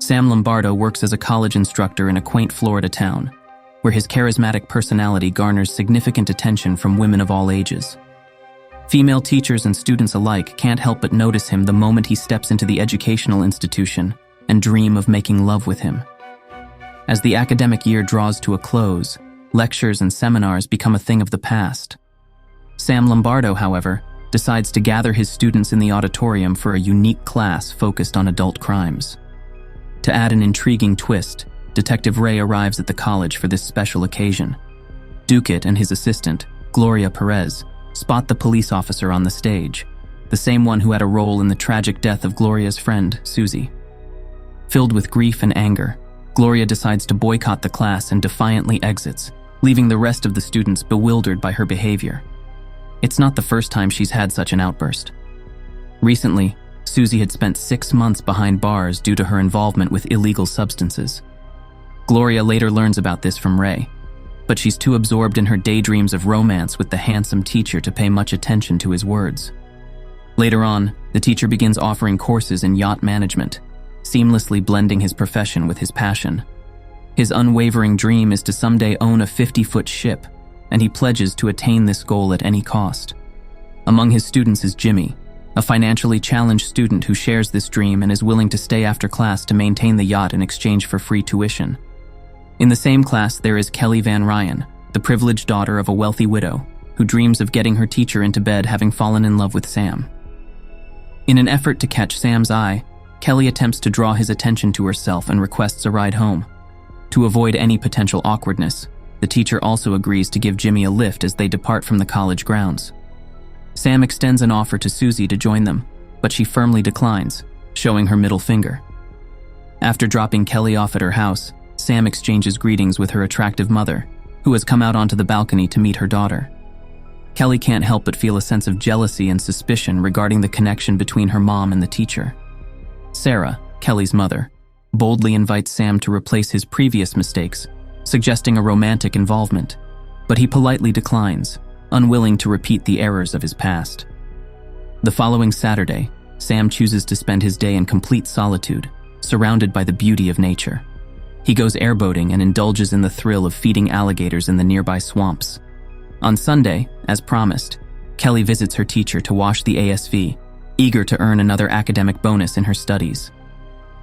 Sam Lombardo works as a college instructor in a quaint Florida town, where his charismatic personality garners significant attention from women of all ages. Female teachers and students alike can't help but notice him the moment he steps into the educational institution and dream of making love with him. As the academic year draws to a close, lectures and seminars become a thing of the past. Sam Lombardo, however, decides to gather his students in the auditorium for a unique class focused on adult crimes. To add an intriguing twist, Detective Ray arrives at the college for this special occasion. Duquette and his assistant, Gloria Perez, spot the police officer on the stage, the same one who had a role in the tragic death of Gloria's friend, Susie. Filled with grief and anger, Gloria decides to boycott the class and defiantly exits, leaving the rest of the students bewildered by her behavior. It's not the first time she's had such an outburst. Recently, Susie had spent 6 months behind bars due to her involvement with illegal substances. Gloria later learns about this from Ray, but she's too absorbed in her daydreams of romance with the handsome teacher to pay much attention to his words. Later on, the teacher begins offering courses in yacht management, seamlessly blending his profession with his passion. His unwavering dream is to someday own a 50-foot ship, and he pledges to attain this goal at any cost. Among his students is Jimmy, a financially challenged student who shares this dream and is willing to stay after class to maintain the yacht in exchange for free tuition. In the same class, there is Kelly Van Ryan, the privileged daughter of a wealthy widow, who dreams of getting her teacher into bed having fallen in love with Sam. In an effort to catch Sam's eye, Kelly attempts to draw his attention to herself and requests a ride home. To avoid any potential awkwardness, the teacher also agrees to give Jimmy a lift as they depart from the college grounds. Sam extends an offer to Susie to join them, but she firmly declines, showing her middle finger. After dropping Kelly off at her house, Sam exchanges greetings with her attractive mother, who has come out onto the balcony to meet her daughter. Kelly can't help but feel a sense of jealousy and suspicion regarding the connection between her mom and the teacher. Sarah, Kelly's mother, boldly invites Sam to replace his previous mistakes, suggesting a romantic involvement, but he politely declines, unwilling to repeat the errors of his past. The following Saturday, Sam chooses to spend his day in complete solitude, surrounded by the beauty of nature. He goes airboating and indulges in the thrill of feeding alligators in the nearby swamps. On Sunday, as promised, Kelly visits her teacher to wash the ASV, eager to earn another academic bonus in her studies.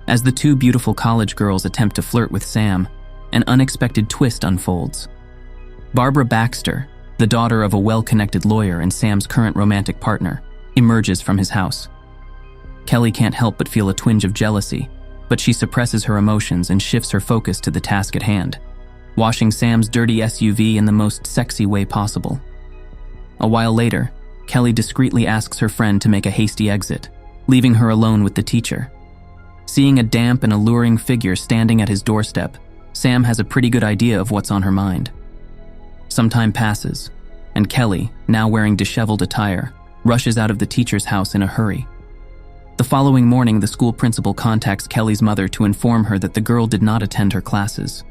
As the two beautiful college girls attempt to flirt with Sam, an unexpected twist unfolds. Barbara Baxter, the daughter of a well-connected lawyer and Sam's current romantic partner, emerges from his house. Kelly can't help but feel a twinge of jealousy, but she suppresses her emotions and shifts her focus to the task at hand, washing Sam's dirty SUV in the most sexy way possible. A while later, Kelly discreetly asks her friend to make a hasty exit, leaving her alone with the teacher. Seeing a damp and alluring figure standing at his doorstep, Sam has a pretty good idea of what's on her mind. Some time passes, and Kelly, now wearing disheveled attire, rushes out of the teacher's house in a hurry. The following morning, the school principal contacts Kelly's mother to inform her that the girl did not attend her classes.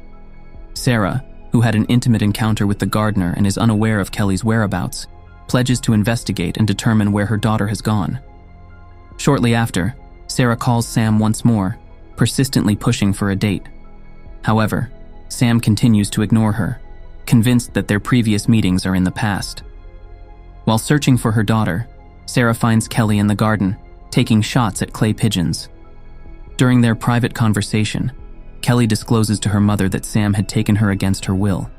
Sarah, who had an intimate encounter with the gardener and is unaware of Kelly's whereabouts, pledges to investigate and determine where her daughter has gone. Shortly after, Sarah calls Sam once more, persistently pushing for a date. However, Sam continues to ignore her, convinced that their previous meetings are in the past. While searching for her daughter, Sarah finds Kelly in the garden, taking shots at clay pigeons. During their private conversation, Kelly discloses to her mother that Sam had taken her against her will.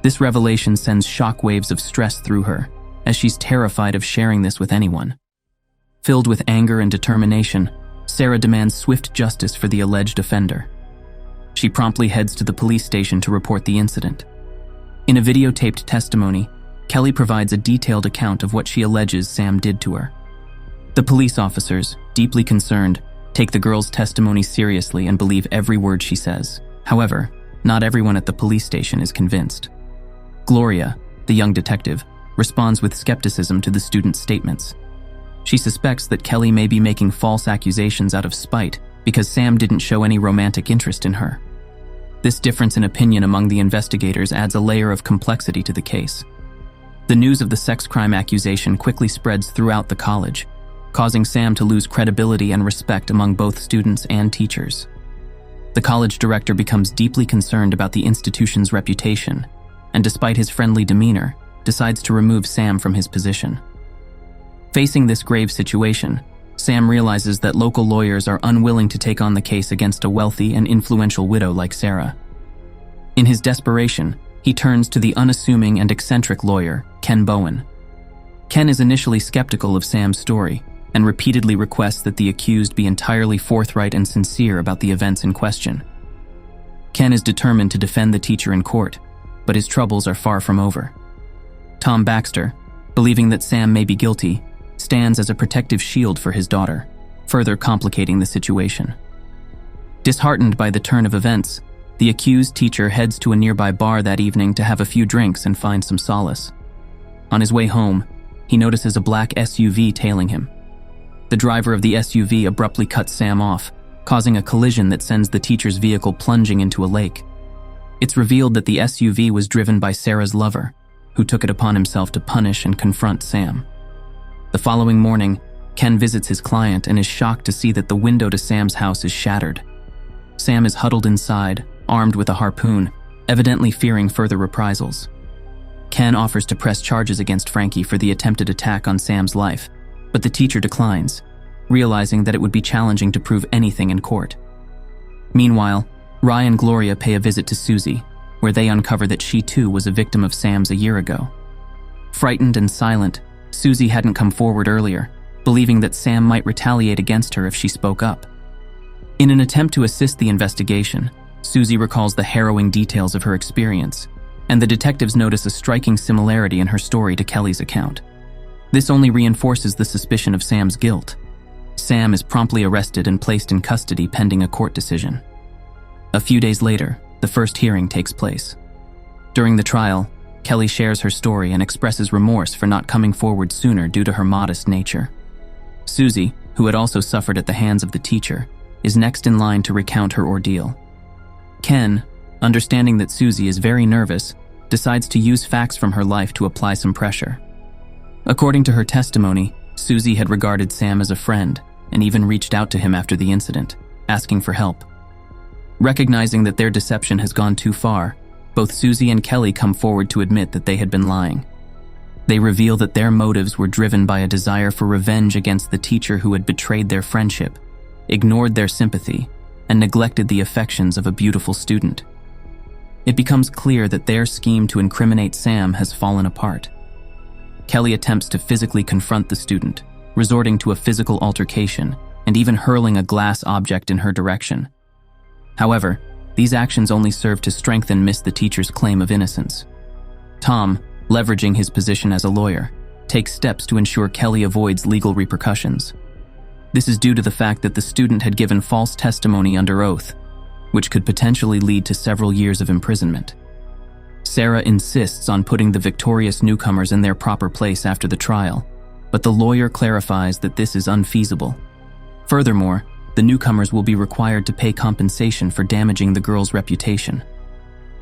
This revelation sends shockwaves of stress through her, as she's terrified of sharing this with anyone. Filled with anger and determination, Sarah demands swift justice for the alleged offender. She promptly heads to the police station to report the incident. In a videotaped testimony, Kelly provides a detailed account of what she alleges Sam did to her. The police officers, deeply concerned, take the girl's testimony seriously and believe every word she says. However, not everyone at the police station is convinced. Gloria, the young detective, responds with skepticism to the student's statements. She suspects that Kelly may be making false accusations out of spite because Sam didn't show any romantic interest in her. This difference in opinion among the investigators adds a layer of complexity to the case. The news of the sex crime accusation quickly spreads throughout the college, causing Sam to lose credibility and respect among both students and teachers. The college director becomes deeply concerned about the institution's reputation, and despite his friendly demeanor, decides to remove Sam from his position. Facing this grave situation, Sam realizes that local lawyers are unwilling to take on the case against a wealthy and influential widow like Sarah. In his desperation, he turns to the unassuming and eccentric lawyer, Ken Bowen. Ken is initially skeptical of Sam's story and repeatedly requests that the accused be entirely forthright and sincere about the events in question. Ken is determined to defend the teacher in court, but his troubles are far from over. Tom Baxter, believing that Sam may be guilty, stands as a protective shield for his daughter, further complicating the situation. Disheartened by the turn of events, the accused teacher heads to a nearby bar that evening to have a few drinks and find some solace. On his way home, he notices a black SUV tailing him. The driver of the SUV abruptly cuts Sam off, causing a collision that sends the teacher's vehicle plunging into a lake. It's revealed that the SUV was driven by Sarah's lover, who took it upon himself to punish and confront Sam. The following morning, Ken visits his client and is shocked to see that the window to Sam's house is shattered. Sam is huddled inside, armed with a harpoon, evidently fearing further reprisals. Ken offers to press charges against Frankie for the attempted attack on Sam's life, but the teacher declines, realizing that it would be challenging to prove anything in court. Meanwhile, Rye and Gloria pay a visit to Susie, where they uncover that she too was a victim of Sam's a year ago. Frightened and silent, Susie hadn't come forward earlier, believing that Sam might retaliate against her if she spoke up. In an attempt to assist the investigation, Susie recalls the harrowing details of her experience, and the detectives notice a striking similarity in her story to Kelly's account. This only reinforces the suspicion of Sam's guilt. Sam is promptly arrested and placed in custody pending a court decision. A few days later, the first hearing takes place. During the trial, Kelly shares her story and expresses remorse for not coming forward sooner due to her modest nature. Susie, who had also suffered at the hands of the teacher, is next in line to recount her ordeal. Ken, understanding that Susie is very nervous, decides to use facts from her life to apply some pressure. According to her testimony, Susie had regarded Sam as a friend and even reached out to him after the incident, asking for help. Recognizing that their deception has gone too far, both Susie and Kelly come forward to admit that they had been lying. They reveal that their motives were driven by a desire for revenge against the teacher who had betrayed their friendship, ignored their sympathy, and neglected the affections of a beautiful student. It becomes clear that their scheme to incriminate Sam has fallen apart. Kelly attempts to physically confront the student, resorting to a physical altercation and even hurling a glass object in her direction. However, these actions only serve to strengthen the teacher's claim of innocence. Tom, leveraging his position as a lawyer, takes steps to ensure Kelly avoids legal repercussions. This is due to the fact that the student had given false testimony under oath, which could potentially lead to several years of imprisonment. Sarah insists on putting the victorious newcomers in their proper place after the trial, but the lawyer clarifies that this is unfeasible. Furthermore, the newcomers will be required to pay compensation for damaging the girl's reputation.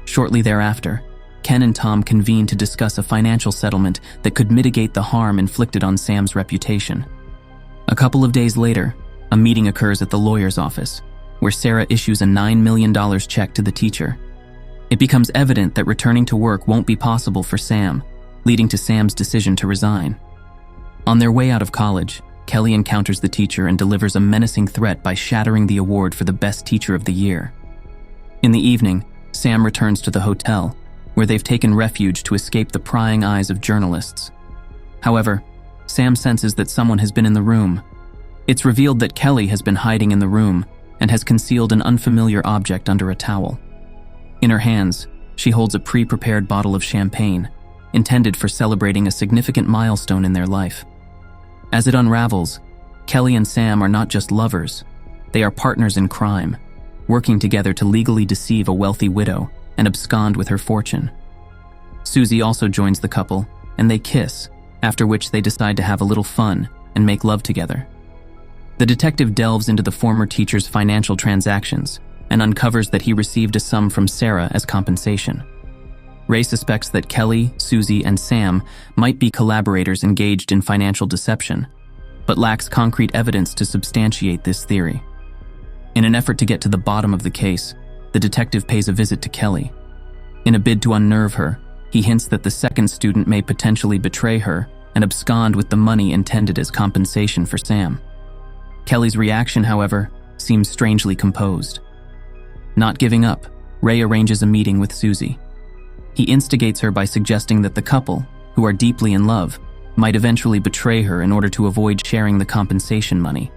Shortly thereafter, Ken and Tom convene to discuss a financial settlement that could mitigate the harm inflicted on Sam's reputation. A couple of days later, a meeting occurs at the lawyer's office, where Sarah issues a $9 million check to the teacher. It becomes evident that returning to work won't be possible for Sam, leading to Sam's decision to resign. On their way out of college, Kelly encounters the teacher and delivers a menacing threat by shattering the award for the best teacher of the year. In the evening, Sam returns to the hotel, where they've taken refuge to escape the prying eyes of journalists. However, Sam senses that someone has been in the room. It's revealed that Kelly has been hiding in the room and has concealed an unfamiliar object under a towel. In her hands, she holds a pre-prepared bottle of champagne, intended for celebrating a significant milestone in their life. As it unravels, Kelly and Sam are not just lovers, they are partners in crime, working together to legally deceive a wealthy widow and abscond with her fortune. Susie also joins the couple, and they kiss, after which they decide to have a little fun and make love together. The detective delves into the former teacher's financial transactions and uncovers that he received a sum from Sarah as compensation. Ray suspects that Kelly, Susie, and Sam might be collaborators engaged in financial deception, but lacks concrete evidence to substantiate this theory. In an effort to get to the bottom of the case, the detective pays a visit to Kelly. In a bid to unnerve her, he hints that the second student may potentially betray her and abscond with the money intended as compensation for Sam. Kelly's reaction, however, seems strangely composed. Not giving up, Ray arranges a meeting with Susie. He instigates her by suggesting that the couple, who are deeply in love, might eventually betray her in order to avoid sharing the compensation money.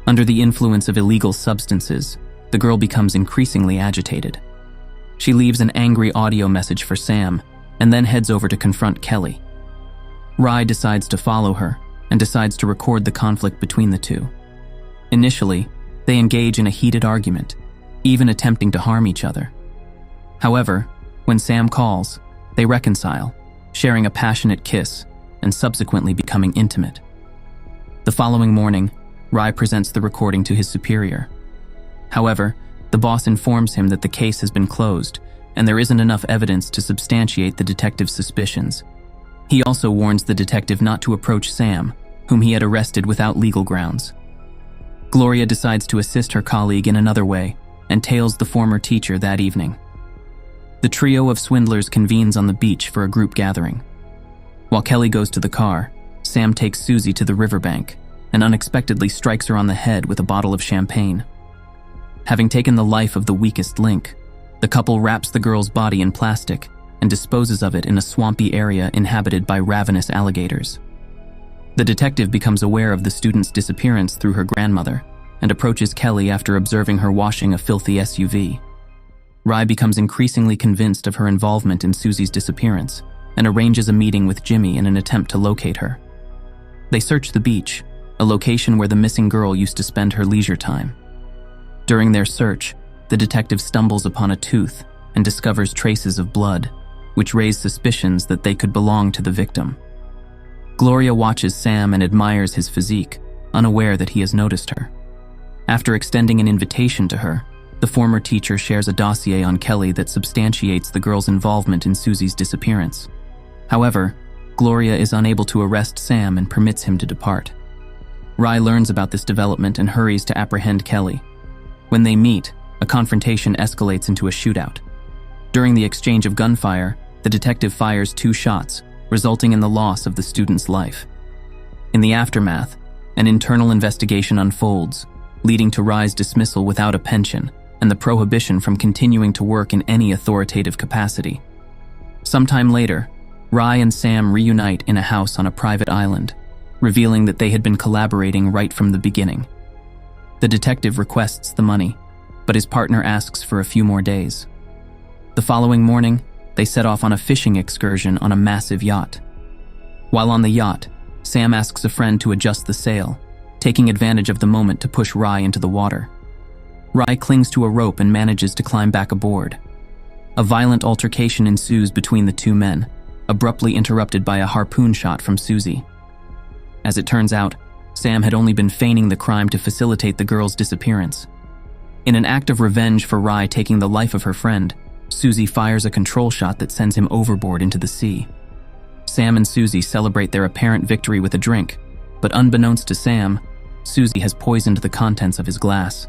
Under the influence of illegal substances, the girl becomes increasingly agitated. She leaves an angry audio message for Sam and then heads over to confront Kelly. Rye decides to follow her and decides to record the conflict between the two. Initially, they engage in a heated argument, even attempting to harm each other. However, when Sam calls, they reconcile, sharing a passionate kiss and subsequently becoming intimate. The following morning, Rye presents the recording to his superior. However, the boss informs him that the case has been closed and there isn't enough evidence to substantiate the detective's suspicions. He also warns the detective not to approach Sam, whom he had arrested without legal grounds. Gloria decides to assist her colleague in another way and tails the former teacher that evening. The trio of swindlers convenes on the beach for a group gathering. While Kelly goes to the car, Sam takes Susie to the riverbank and unexpectedly strikes her on the head with a bottle of champagne. Having taken the life of the weakest link, the couple wraps the girl's body in plastic and disposes of it in a swampy area inhabited by ravenous alligators. The detective becomes aware of the student's disappearance through her grandmother and approaches Kelly after observing her washing a filthy SUV. Rye becomes increasingly convinced of her involvement in Susie's disappearance and arranges a meeting with Jimmy in an attempt to locate her. They search the beach, a location where the missing girl used to spend her leisure time. During their search, the detective stumbles upon a tooth and discovers traces of blood, which raise suspicions that they could belong to the victim. Gloria watches Sam and admires his physique, unaware that he has noticed her. After extending an invitation to her, the former teacher shares a dossier on Kelly that substantiates the girl's involvement in Susie's disappearance. However, Gloria is unable to arrest Sam and permits him to depart. Rye learns about this development and hurries to apprehend Kelly. When they meet, a confrontation escalates into a shootout. During the exchange of gunfire, the detective fires 2 shots, resulting in the loss of the student's life. In the aftermath, an internal investigation unfolds, leading to Rye's dismissal without a pension and the prohibition from continuing to work in any authoritative capacity. Sometime later, Rye and Sam reunite in a house on a private island, revealing that they had been collaborating right from the beginning. The detective requests the money, but his partner asks for a few more days. The following morning, they set off on a fishing excursion on a massive yacht. While on the yacht, Sam asks a friend to adjust the sail, taking advantage of the moment to push Rye into the water. Rye clings to a rope and manages to climb back aboard. A violent altercation ensues between the two men, abruptly interrupted by a harpoon shot from Susie. As it turns out, Sam had only been feigning the crime to facilitate the girl's disappearance. In an act of revenge for Rye taking the life of her friend, Susie fires a control shot that sends him overboard into the sea. Sam and Susie celebrate their apparent victory with a drink, but unbeknownst to Sam, Susie has poisoned the contents of his glass.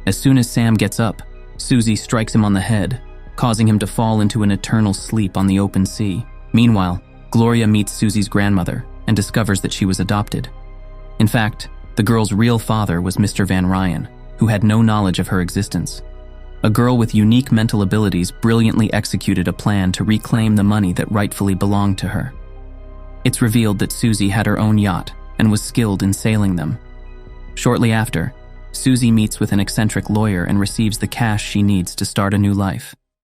As soon as Sam gets up, Susie strikes him on the head, causing him to fall into an eternal sleep on the open sea. Meanwhile, Gloria meets Susie's grandmother and discovers that she was adopted. In fact, the girl's real father was Mr. Van Ryan, who had no knowledge of her existence. A girl with unique mental abilities brilliantly executed a plan to reclaim the money that rightfully belonged to her. It's revealed that Susie had her own yacht and was skilled in sailing them. Shortly after, Susie meets with an eccentric lawyer and receives the cash she needs to start a new life.